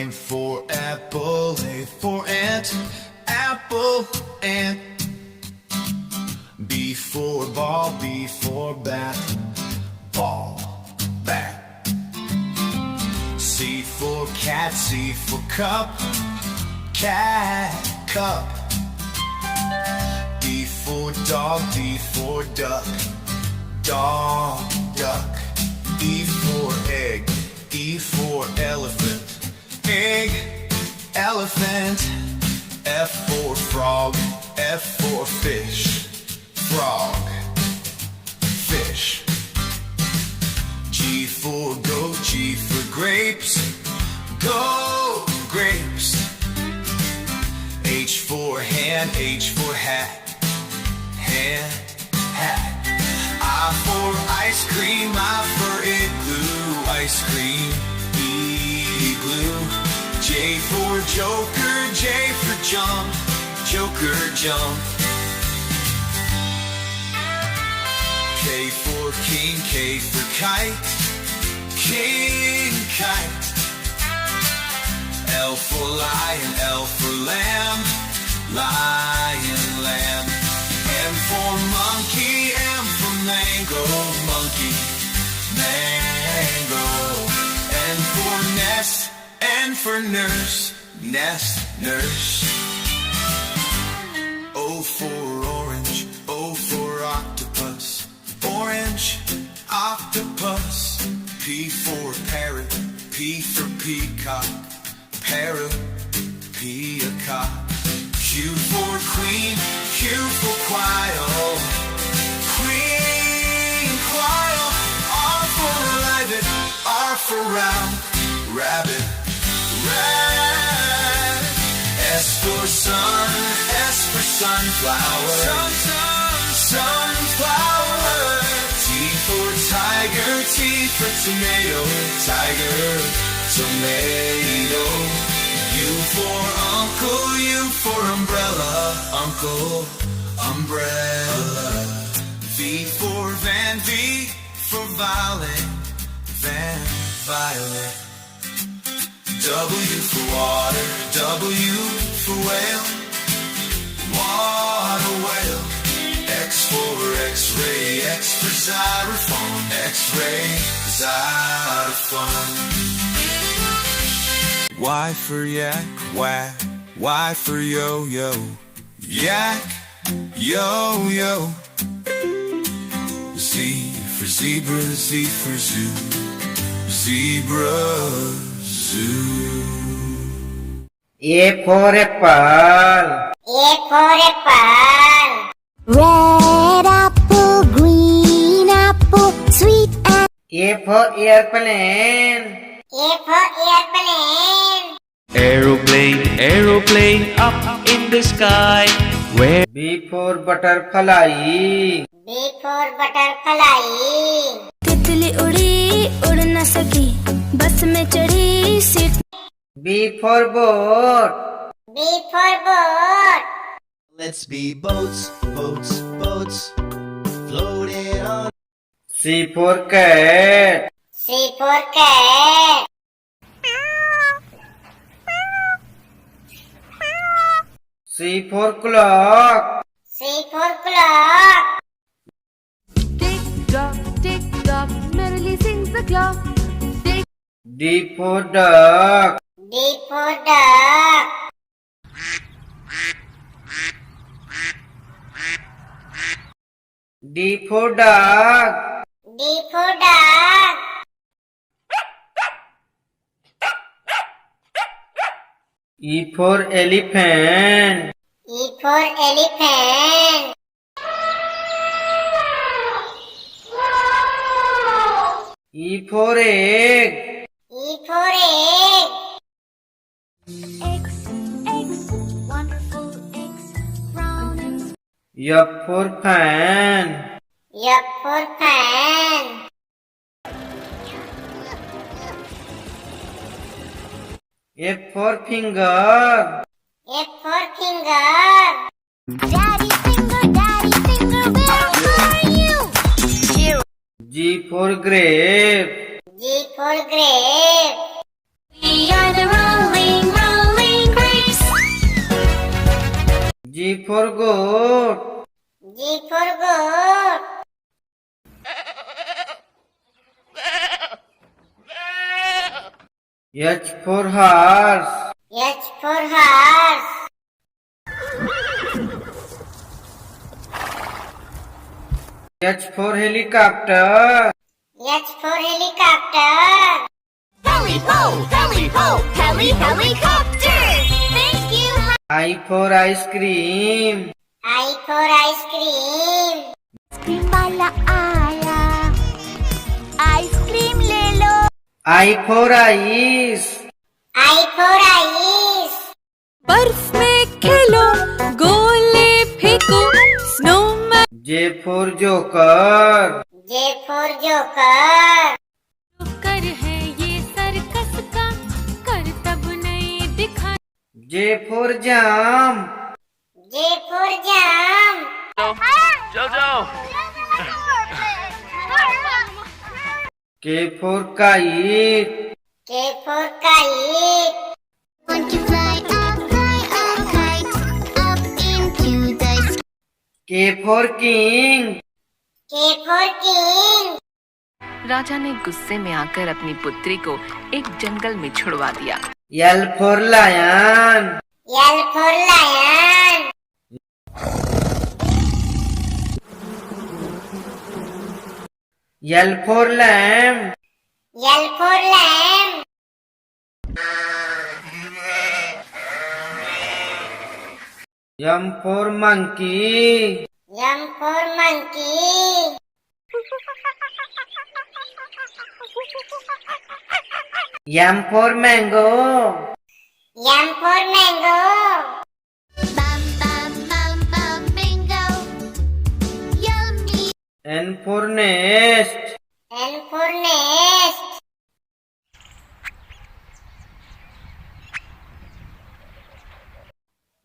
and for apple, A for ant, apple, ant. B for ball, B for bat, ball, bat. C for cat, C for cup, cat, cup. D for dog, D for duck, dog, duck. E for egg, E for elephant, egg, elephant. F for frog, F for fish, frog, fish. G for goat, G for grapes, go, grapes. H for hand, H for hat, hand, hat. I for ice cream, I for igloo, ice cream, igloo. J for joker, J for jump, joker, jump. K for king, K for kite, king, kite. L for lion, L for lamb, lion, lamb. M for monkey, M for mango, monkey, mango. N for nest, N for nurse, nest, nurse. O for orange, O for octopus, orange, octopus. P for parrot, P for peacock, parrot, peacock. Q for queen, Q for quail, queen, quail. R for rabbit, R for round, rabbit, rat. S for sun, S for sunflower, sun, sun, sunflower. T for tiger, T for tomato, tiger, tomato. U for uncle, U for umbrella, uncle, umbrella. V for van, V for violet, van, violet. W for water, W for whale, water whale. X for x-ray, X for xylophone, x-ray, xylophone. Y for yak, whack, Y for yo-yo, yak, yo-yo. Z for zebra, Z for zoo, zebra, zoo. A for apple, A for apple. Red apple, green apple, sweet apple. A for airplane, A for airplane. Aeroplane, aeroplane up in the sky. Where? B for butterfly, B for butterfly. तितली उड़ी उड़ न सकी बस में चढ़ी seat. B for boat, B for boat. Let's be boats, boats, boats, floating on. C for cat, C for cat. C for clock, C for clock. Tick tock, merrily sings the clock. D for duck, D for duck. D for dog, D for dog. E for elephant, E for elephant. E for egg, E for egg. X, wonderful X, round and F for fan, F for fan. F for finger, F for finger. Daddy finger, where are you? G for grape, G for grape. We are the rolling for goat. G for goat. H for horse. H for horse. H for helicopter. H for helicopter. helicopter. Thank you. I for ice cream. I for ice cream. Ice cream वाला आया, ice cream ले लो। I for ice. I for ice. बर्फ में खेलो, गोले फेंको, snowman. J for joker. J for joker. कर है ये सर्कस का, कर तब नहीं दिखा। J for jam. J for jam. K for kite. K for kite. Want to fly a kite, up into the sky. K for king. K for king. राजा ने गुस्से में आकर अपनी पुत्री को एक जंगल में छुड़वा दिया। L for lion. L for lion. L for lamb. L for lamb. M for monkey. M for monkey. M for mango. M for mango. Bam bam bam bam bingo. Yummy. N for nest. N for nest.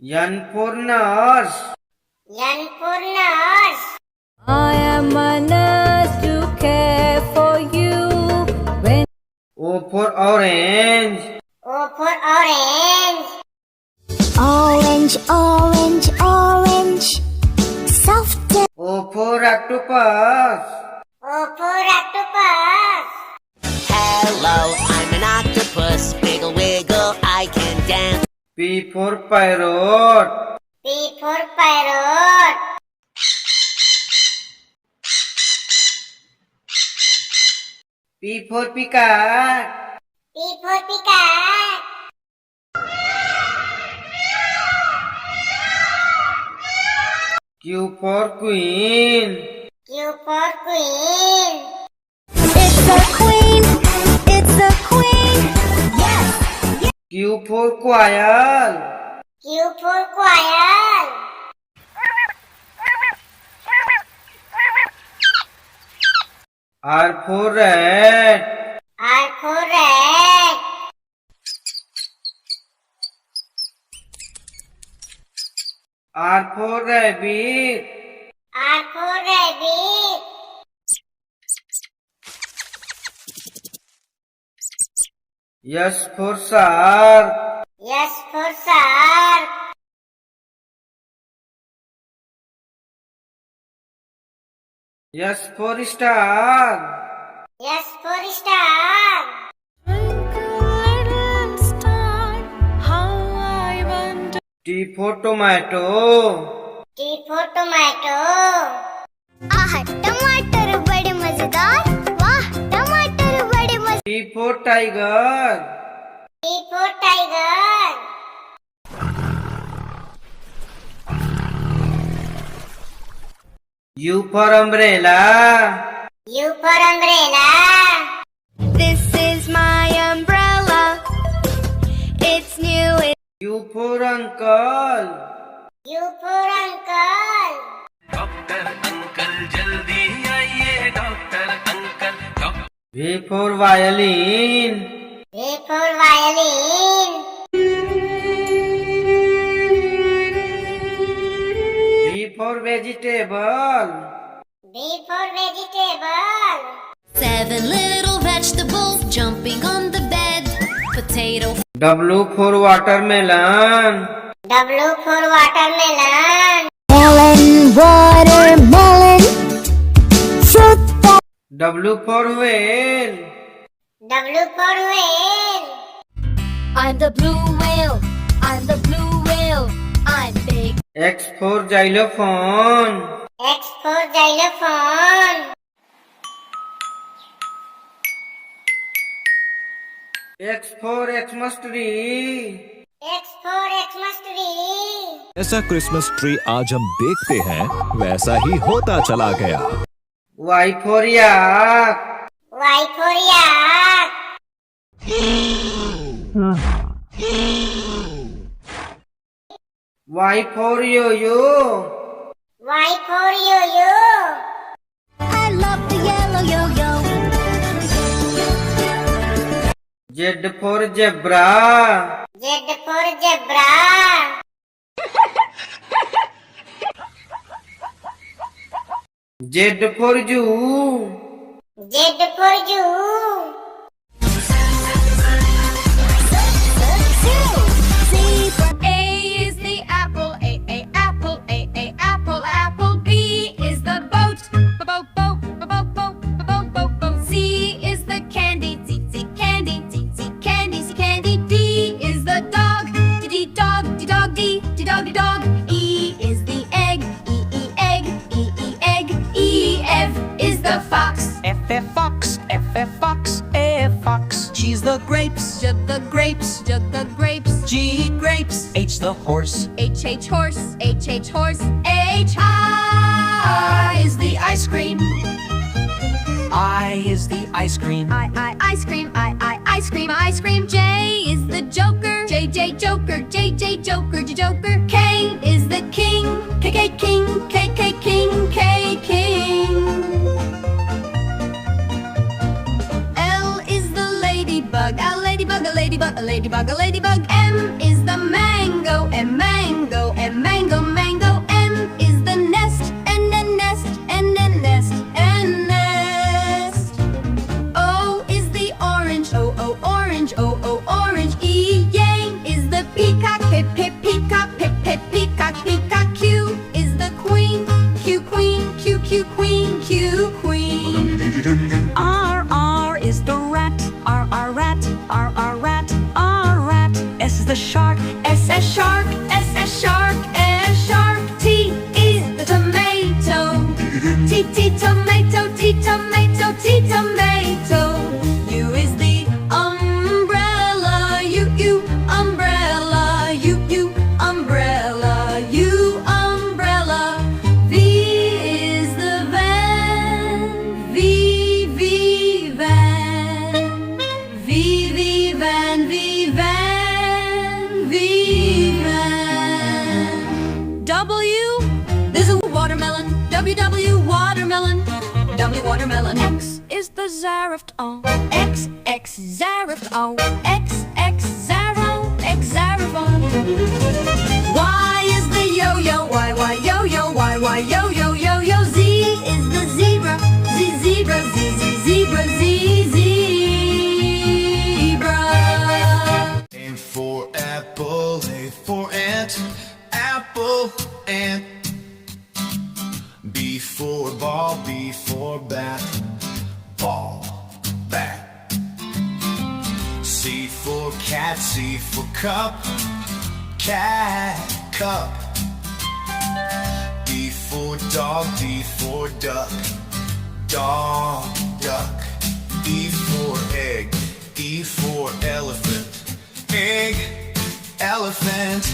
N for nurse. N for nurse. I am a nurse to care for you. When O for orange. O for orange. orange, orange, orange, soft. O for octopus. O for octopus. Hello, I'm an octopus. Wiggle, wiggle, I can dance. P for parrot. P for parrot. P for peacock. P for peacock. Q for queen. Q for queen. It's a queen, it's a queen. Yes. Q for quail. Q for quail. R for rat. R for rat. R for rabbit. R for rabbit. S for shark. S for shark. S for star. S for star. T for tomato. T for tomato. आह टमाटर बड़े मजेदार, वाह टमाटर बड़े मजेदार। T for tiger. T for tiger. U for umbrella. U for umbrella. This is my umbrella. It's new. U for uncle. U for uncle. V for violin. V for violin. V for vegetable. V for vegetable. 7 little vegetables jumping on the bed. Potato. W for watermelon. W for watermelon. Melon, watermelon, fruit that W for whale. W for whale. I'm the blue whale, I'm the blue whale, I'm big. X for xylophone. X for xylophone. X for Xmas tree. X for Xmas tree. ऐसा Christmas tree आज हम देखते हैं वैसा ही होता चला गया। Y for yak. Y for yak. Y for yo-yo. Y for yo-yo. I love the yellow yo-yo. Z for zebra. Z for zebra. Z for zoo. Z for zoo. A is the apple, A apple, A apple, apple. B is the boat, boat, boat, boat, boat, boat, boat, boat. C is the candy, C candy, C candy, C candy. D is the dog, D dog, D dog, D dog, D dog. E is the egg, E egg, E egg. E F is the fox, F fox, F fox, A fox. She's the grapes, J the grapes, J the grapes. G grapes, H the horse. H horse, H horse. H I is the ice cream. I is the ice cream. I ice cream, I ice cream, ice cream. J is the joker, J joker, J joker, J joker. K is the king, K king, K king, K king. L is the ladybug, a ladybug, a ladybug, a ladybug, a ladybug. M is the mango, M mango, M mango, mango. N is the nest, N nest, N nest, N nest. O is the orange, O orange, O orange. E yang is the peacock, peacock, peacock, peacock. Q is the queen, Q queen, Q queen, Q queen. R is the rat, R rat, R rat, R rat. S is the shark, S shark, S shark, S shark. T is the tomato, T tomato, T tomato, T tomato. U is the umbrella, U umbrella, U umbrella, U umbrella. V is the van, V van, V van, V van, V van. W, there's a watermelon, W watermelon, W watermelon. X is the xylophone, X xylophone, X xylophone. Y is the yo-yo, Y yo-yo, Y yo-yo, yo-yo. Z is the zebra, Z zebra, Z zebra, Z zebra. A for apple, A for ant, apple, ant. B for ball, B for bat, ball, bat. C for cat, C for cup, cat, cup. D for dog, D for duck, dog, duck. E for egg, E for elephant, egg, elephant.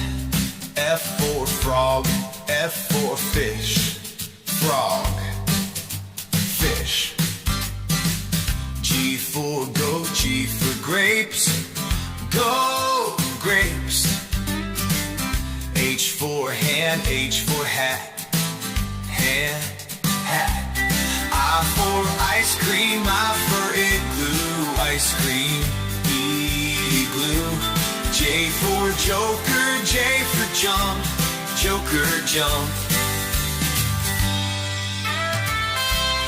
F for frog, F for fish, frog, fish. G for goat, G for grapes, go, grapes. H for hand, H for hat, hand, hat. I for ice cream, I for igloo, ice cream, igloo. J for joker, J for jump, joker, jump.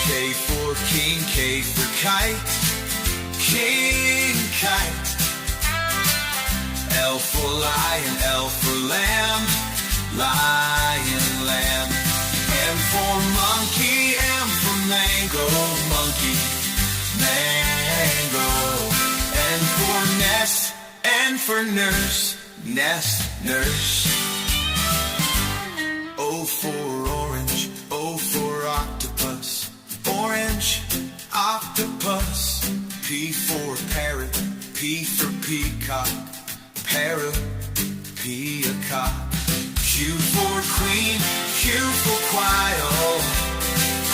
K for king, K for kite, king, kite. L for lion, L for lamb, lion, lamb. M for monkey, M for mango, monkey, mango. N for nest, N for nurse, nest, nurse. O for orange, O for octopus, orange, octopus. P for parrot, P for peacock, parrot, peacock. Q for queen, Q for quail,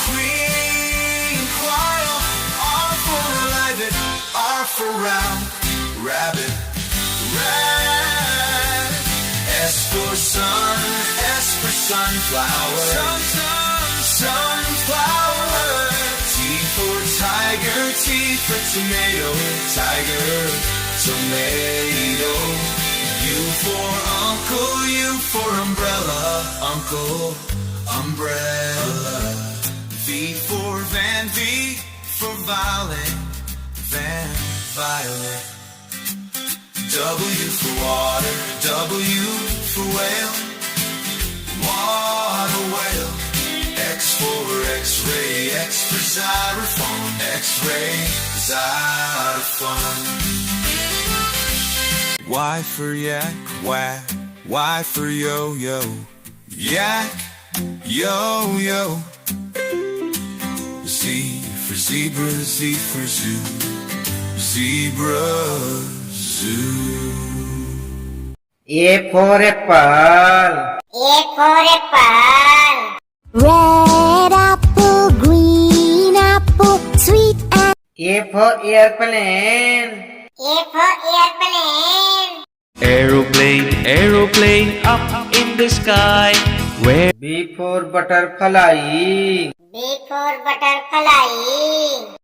queen, quail. R for rabbit, R for round, rabbit, rat. S for sun, S for sunflower, sun, sun, sunflower. T for tiger, T for tomato, tiger, tomato. U for uncle, U for umbrella, uncle, umbrella. V for van, V for violet, van, violet. W for water, W for whale, water whale. X for X-ray, X for xylophone, X-ray, xylophone. Y for yak, whack, Y for yo-yo, yak, yo-yo. Z for zebra, Z for zoo, zebra, zoo. A for apple. A for apple. Red apple, green apple, sweet apple. A for airplane. A for airplane. Aeroplane, aeroplane up in the sky. Where B for butterfly. B for butterfly.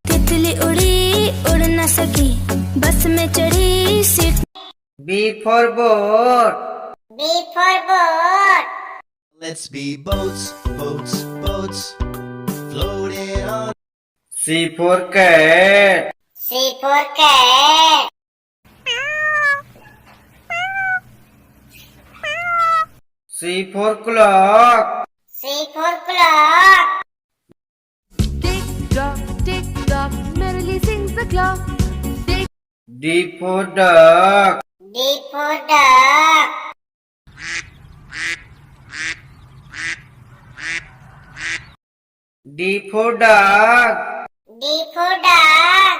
तितली उड़ी उड़ न सकी बस में चढ़ी seat B for boat. B for boat. Let's be boats, boats, boats, floating on. C for cat. C for cat. C for clock. C for clock. Tick tock, merrily sings the clock. Tick. D for duck. D for duck. D for dog. D for dog.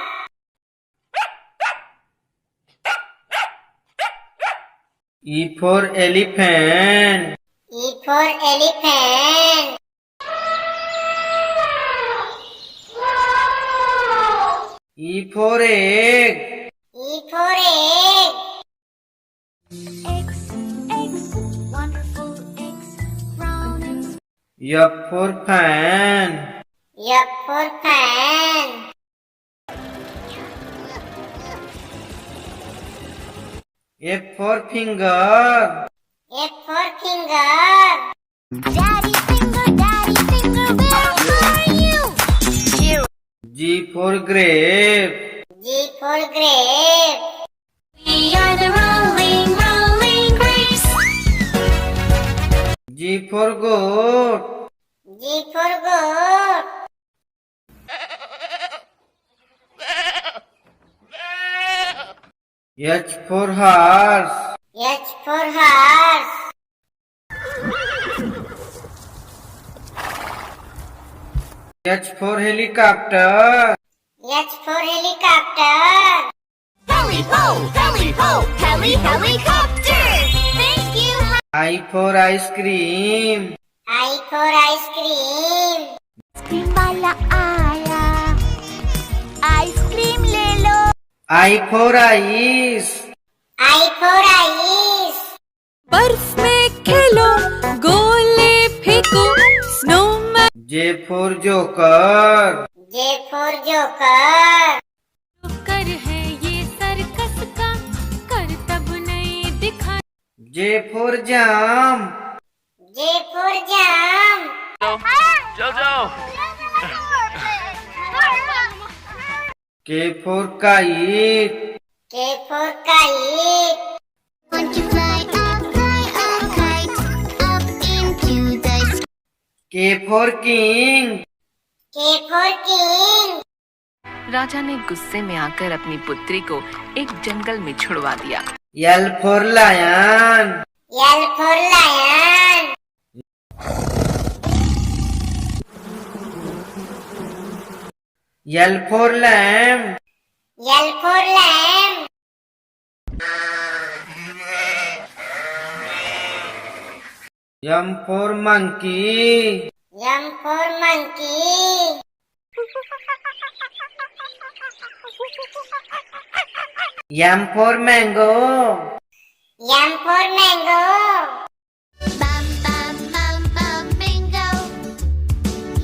E for elephant. E for elephant. E for egg. E for egg. eggs, eggs, wonderful eggs, round and F for fan. F for fan. F for finger. F for finger. Daddy finger, where are you? G for grape. G for grape. We are the rolling, rolling grapes. G for goat. G for goat. H for horse. H for horse. H for helicopter. H for helicopter. Heli ho, helicopter. Thank you. I for ice cream. I for ice cream. Cream वाला आया, ice cream ले लो. I for ice. I for ice. बर्फ में खेलो, गोले फेंको, snowman. J for joker. J for joker. कर है ये सर्कस का, कर तब नहीं दिखा. J for jam. J for jam. K for kite. K for kite. Want to fly a kite up into the sky. K for king. K for king. राजा ने गुस्से में आकर अपनी पुत्री को एक जंगल में छुड़वा दिया। L for lion. L for lion. L for lamb. L for lamb. M for monkey. M for monkey. M for mango. M for mango. Bam bam bam bam bingo.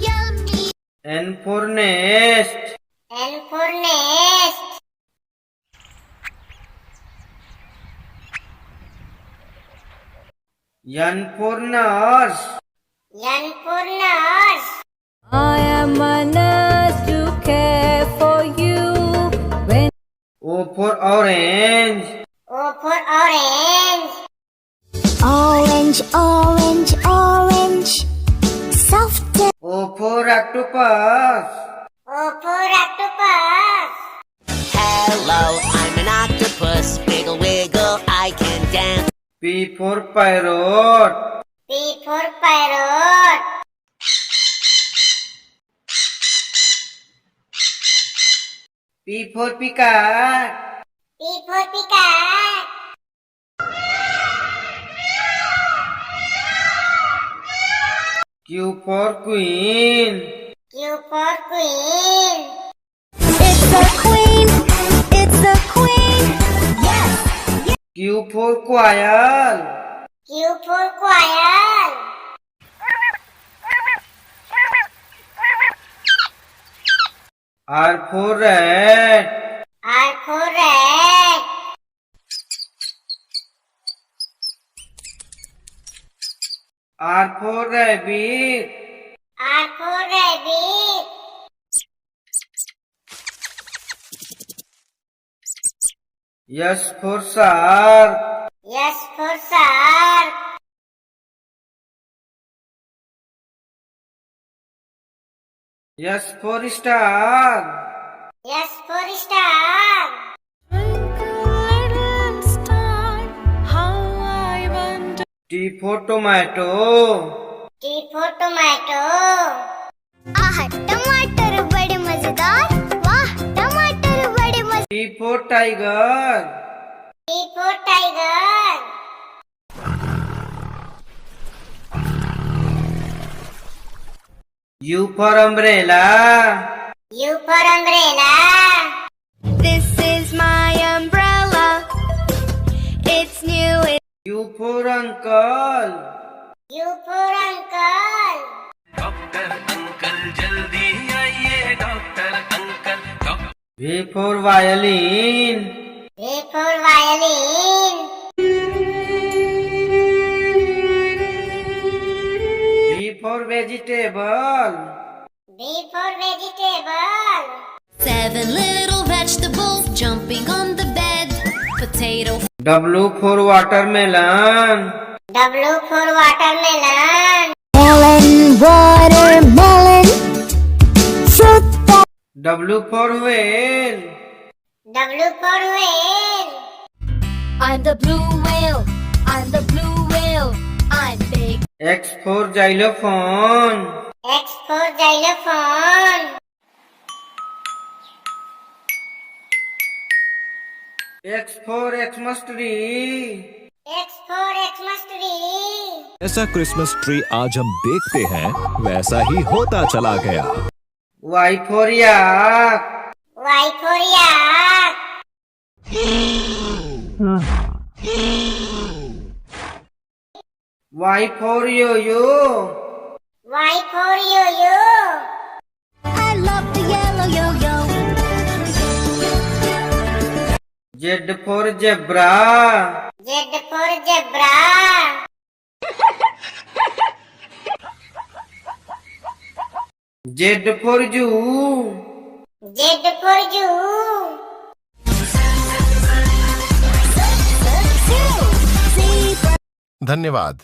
Yummy. N for nest. N for nest. N for nurse. N for nurse. I am a nurse to care for you. When O for orange. O for orange. Orange, orange, orange. Soft. O for octopus. O for octopus. Hello, I'm an octopus. Wiggle, wiggle, I can dance. P for parrot. P for parrot. P for peacock. P for peacock. Q for queen. Q for queen. It's a queen. It's a queen. Yes. Q for quail. Q for quail. R for rat. R for rat. R for rabbit. R for rabbit. S for shark. S for shark. S for star. S for star. Little star, how I wonder. T for tomato. T for tomato. आह टमाटर बड़े मजेदार वाह टमाटर बड़े मजेदार T for tiger. T for tiger. U for umbrella. U for umbrella. This is my umbrella. It's new. U for uncle. U for uncle. V for violin. V for violin. V for vegetable. V for vegetable. 7 little vegetables jumping on the bed. Potato. W for watermelon. W for watermelon. Melon, watermelon. Fruit. W for whale. W for whale. I'm the blue whale. I'm the blue whale. I'm big. X for xylophone. X for xylophone. X for Xmas tree. X for Xmas tree. ऐसा Christmas tree आज हम देखते हैं वैसा ही होता चला गया। Y for yak. Y for yak. Y for yo-yo. Y for yo-yo. I love the yellow yo-yo. Z for zebra. Z for zebra. Z for zoo. Z for zoo. धन्यवाद।